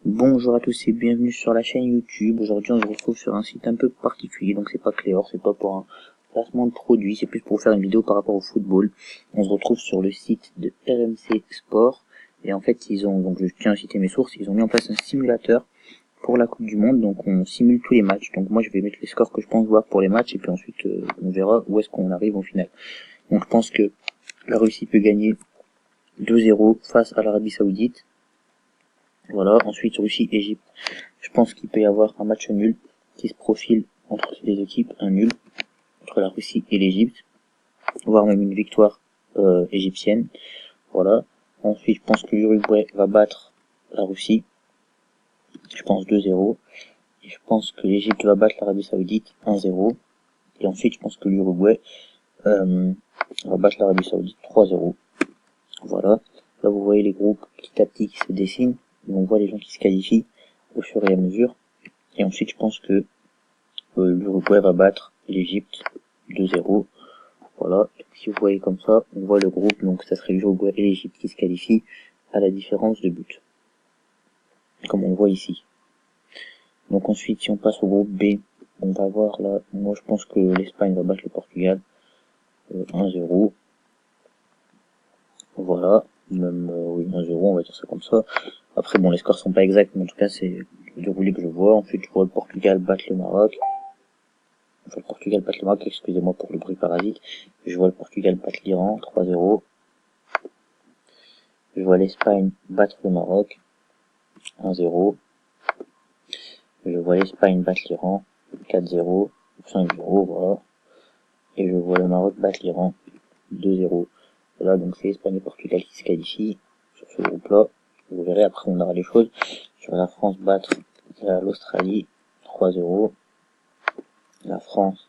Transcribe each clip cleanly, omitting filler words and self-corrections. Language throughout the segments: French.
Bonjour à tous et bienvenue sur la chaîne YouTube. Aujourd'hui on se retrouve sur un site un peu particulier, donc c'est pas Cléor, c'est pas pour un placement de produit, c'est plus pour faire une vidéo par rapport au football. On se retrouve sur le site de RMC Sport et en fait ils ont, donc je tiens à citer mes sources, ils ont mis en place un simulateur pour la Coupe du Monde, donc on simule tous les matchs. Donc moi je vais mettre les scores que je pense voir pour les matchs et puis ensuite on verra où est-ce qu'on arrive au final. Donc je pense que la Russie peut gagner 2-0 face à l'Arabie Saoudite. Voilà, ensuite Russie-Égypte. Je pense qu'il peut y avoir un match nul qui se profile entre ces deux équipes, un nul entre la Russie et l'Égypte, voire même une victoire égyptienne. Voilà. Ensuite, je pense que l'Uruguay va battre la Russie. Je pense 2-0. Et je pense que l'Égypte va battre l'Arabie Saoudite 1-0. Et ensuite, je pense que l'Uruguay va battre l'Arabie Saoudite 3-0. Voilà. Là, vous voyez les groupes petit à petit qui se dessinent. On voit les gens qui se qualifient au fur et à mesure. Et ensuite, je pense que l'Uruguay va battre l'Égypte 2-0. Voilà. Si vous voyez comme ça, on voit le groupe. Donc, ça serait l'Uruguay et l'Égypte qui se qualifient à la différence de but. Comme on le voit ici. Donc ensuite, si on passe au groupe B, on va voir là, moi je pense que l'Espagne va battre le Portugal 1-0. Voilà. Même, oui, 1-0, on va dire ça comme ça. Après, bon, les scores sont pas exacts, mais en tout cas, c'est le déroulé que je vois. Ensuite, je vois le Portugal battre le Maroc. Enfin, le Portugal battre le Maroc, excusez-moi pour le bruit parasite. Je vois le Portugal battre l'Iran, 3-0. Je vois l'Espagne battre le Maroc, 1-0. Je vois l'Espagne battre l'Iran, 4-0, 5-0, voilà. Et je vois le Maroc battre l'Iran, 2-0. Voilà, donc c'est Espagne et Portugal qui se qualifient sur ce groupe-là. Vous verrez, après on aura les choses. Je vois la France battre l'Australie, 3-0. La France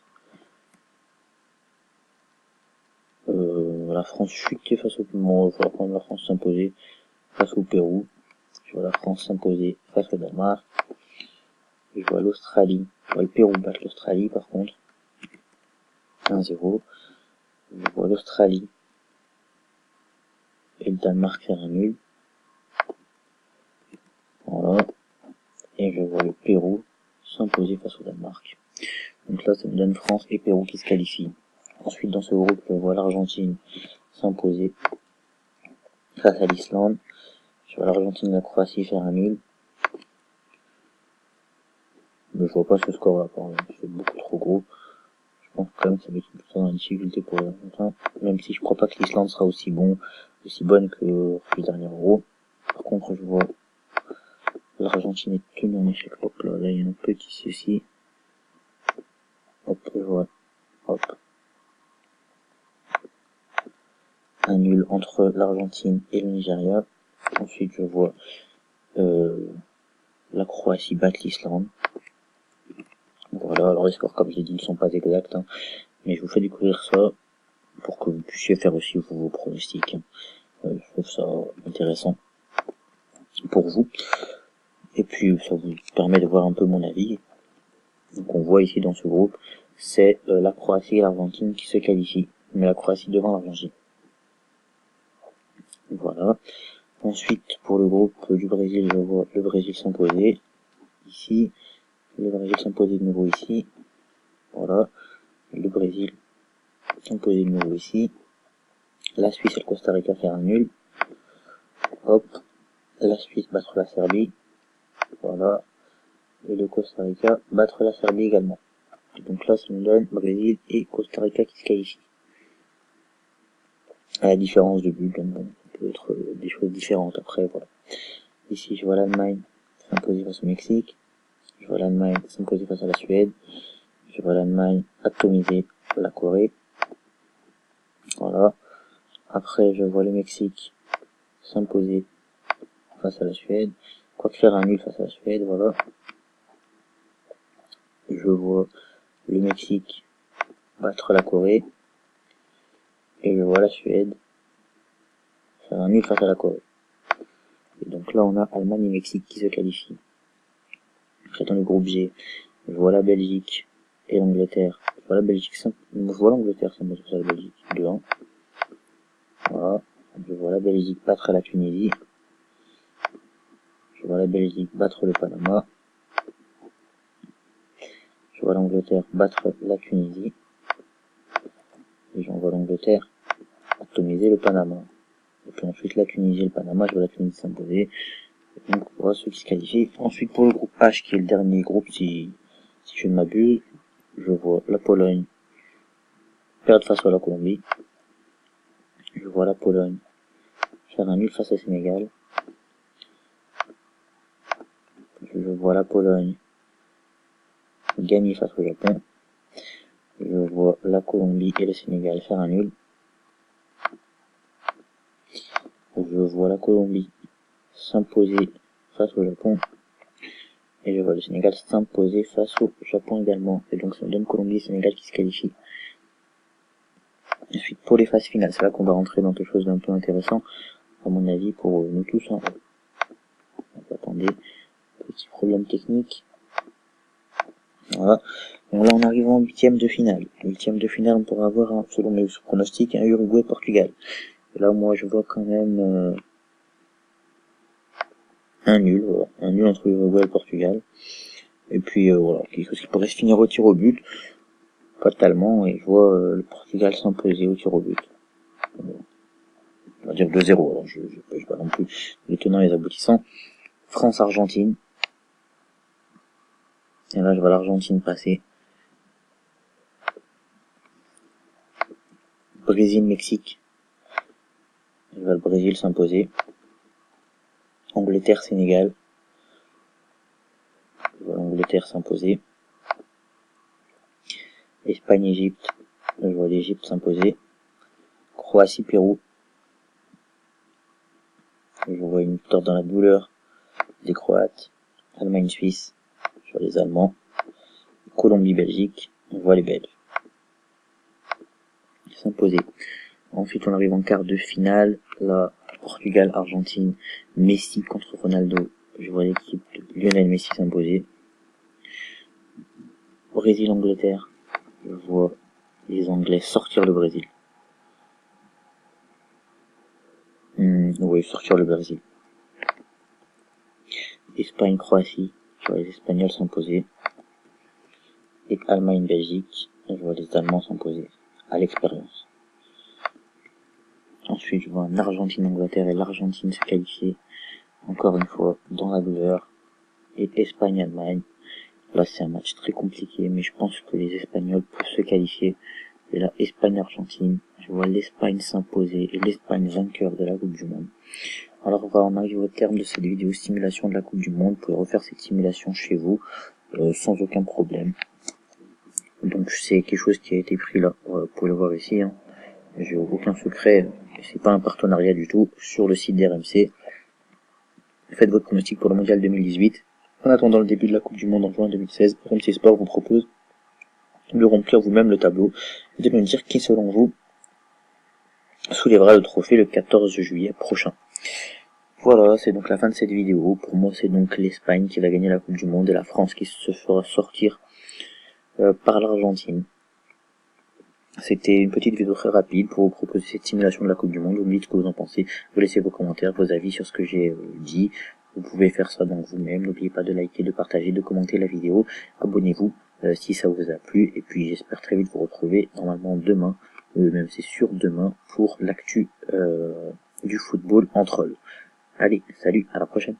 chuter face au Pérou, il va quand même la France s'imposer face au Pérou. Je vois la France s'imposer face au Danemark. Je vois l'Australie, je vois le Pérou battre l'Australie par contre, 1-0. Je vois l'Australie et le Danemark faire un nul. Voilà. Et je vois le Pérou s'imposer face au Danemark. Donc là, ça me donne France et Pérou qui se qualifient. Ensuite, dans ce groupe, je vois l'Argentine s'imposer face à l'Islande. Je vois l'Argentine et la Croatie faire un nul. Mais je vois pas ce score là, c'est beaucoup trop gros. Je pense quand même que ça va être plutôt dans la difficulté pour l'Argentine. Même si je crois pas que l'Islande sera aussi bonne que le dernier Euro. Par contre, je vois l'Argentine est tenue en échec. Hop là, il y a un petit souci. Hop, je vois. Hop. Un nul entre l'Argentine et le Nigeria. Ensuite, je vois la Croatie battre l'Islande. Voilà, alors les scores, comme je l'ai dit, ne sont pas exacts, hein, mais je vous fais découvrir ça pour que vous puissiez faire aussi vos pronostics. Je trouve ça intéressant pour vous. Et puis, ça vous permet de voir un peu mon avis. Donc, on voit ici dans ce groupe, c'est la Croatie et l'Argentine qui se qualifient, mais la Croatie devant l'Argentine. Voilà. Ensuite, pour le groupe du Brésil, je vois le Brésil s'imposer ici, le Brésil s'imposer de nouveau ici, voilà, le Brésil s'imposer de nouveau ici, la Suisse et le Costa Rica faire un nul, hop, la Suisse battre la Serbie, voilà, et le Costa Rica battre la Serbie également. Et donc là, ça nous donne Brésil et Costa Rica qui se qualifient. À la différence de but, donc bon, ça peut être des choses différentes après, voilà. Ici, je vois l'Allemagne s'imposer face au Mexique, je vois l'Allemagne s'imposer face à la Suède, je vois l'Allemagne atomiser la Corée, voilà. Après, je vois le Mexique s'imposer face à la Suède, quoique faire un nul face à la Suède, voilà. Je vois le Mexique battre la Corée, et je vois la Suède faire un nul face à la Corée. Et donc là, on a Allemagne et Mexique qui se qualifient. Après, dans le groupe G, je vois la Belgique et l'Angleterre. Je vois la Belgique, je vois l'Angleterre, ça me sur la Belgique, 2-1. Voilà. Je vois la Belgique battre la Tunisie. la Belgique battre le Panama. Je vois l'Angleterre battre la Tunisie. Et j'envoie l'Angleterre atomiser le Panama. Et puis ensuite la Tunisie et le Panama, je vois la Tunisie s'imposer. Donc voilà ceux qui se qualifient. Ensuite pour le groupe H, qui est le dernier groupe si je ne m'abuse, je vois la Pologne perdre face à la Colombie. Je vois la Pologne faire un nul face au Sénégal. Je vois la Pologne gagner face au Japon. Je vois la Colombie et le Sénégal faire un nul. Je vois la Colombie s'imposer face au Japon. Et je vois le Sénégal s'imposer face au Japon également. Et donc ça me donne Colombie et Sénégal qui se qualifient. Ensuite pour les phases finales, c'est là qu'on va rentrer dans quelque chose d'un peu intéressant, à mon avis, pour nous tous. Hein. Attendez, petit problème technique. Voilà. Donc là on arrive en huitième de finale. Huitième de finale, on pourra avoir, selon mes pronostics, un Uruguay-Portugal. Et là moi je vois quand même un nul, voilà. Un nul entre l'Uruguay et le Portugal. Et puis voilà, quelque chose qui pourrait se finir au tir au but. Fatalement, et je vois le Portugal s'imposer au tir au but. On va dire 2-0, alors je pêche pas non plus les tenants et les aboutissants. France-Argentine. Et là je vois l'Argentine passer. Brésil-Mexique. Je vois le Brésil s'imposer. Angleterre-Sénégal. Je vois l'Angleterre s'imposer. Espagne-Égypte. Je vois l'Égypte s'imposer. Croatie-Pérou. Je vois une victoire dans la douleur des Croates. Allemagne-Suisse. Je vois les Allemands. Colombie-Belgique. Je vois les Belges s'imposer. Ensuite, on arrive en quart de finale. Là, Portugal-Argentine. Messi contre Ronaldo. Je vois l'équipe de Lionel Messi s'imposer. Brésil-Angleterre. Je vois les Anglais sortir le Brésil. Oui, sortir le Brésil. Espagne-Croatie. Je vois les Espagnols s'imposer. Et Allemagne-Belgique. Je vois les Allemands s'imposer. À l'expérience. Ensuite, je vois un Argentine-Angleterre et l'Argentine se qualifier. Encore une fois, dans la douleur. Et Espagne-Allemagne. Là, c'est un match très compliqué, mais je pense que les Espagnols peuvent se qualifier. Et là, Espagne-Argentine. Je vois l'Espagne s'imposer et l'Espagne vainqueur de la Coupe du Monde. Alors voilà, on arrive au terme de cette vidéo simulation de la Coupe du Monde. Vous pouvez refaire cette simulation chez vous, sans aucun problème. Donc c'est quelque chose qui a été pris là, vous pouvez le voir ici. Hein. J'ai aucun secret, c'est pas un partenariat du tout, sur le site d'RMC. Faites votre pronostic pour le Mondial 2018. En attendant le début de la Coupe du Monde en juin 2016, RMC Sport vous propose de remplir vous-même le tableau et de me dire qui selon vous soulèvera le trophée le 14 juillet prochain. Voilà, c'est donc la fin de cette vidéo. Pour moi, c'est donc l'Espagne qui va gagner la Coupe du Monde et la France qui se fera sortir par l'Argentine. C'était une petite vidéo très rapide pour vous proposer cette simulation de la Coupe du Monde. Vous me dites ce que vous en pensez. Vous laissez vos commentaires, vos avis sur ce que j'ai dit. Vous pouvez faire ça donc vous-même. N'oubliez pas de liker, de partager, de commenter la vidéo. Abonnez-vous si ça vous a plu. Et puis j'espère très vite vous retrouver normalement demain, même c'est sûr demain, pour l'actu du football en troll. Allez, salut, à la prochaine.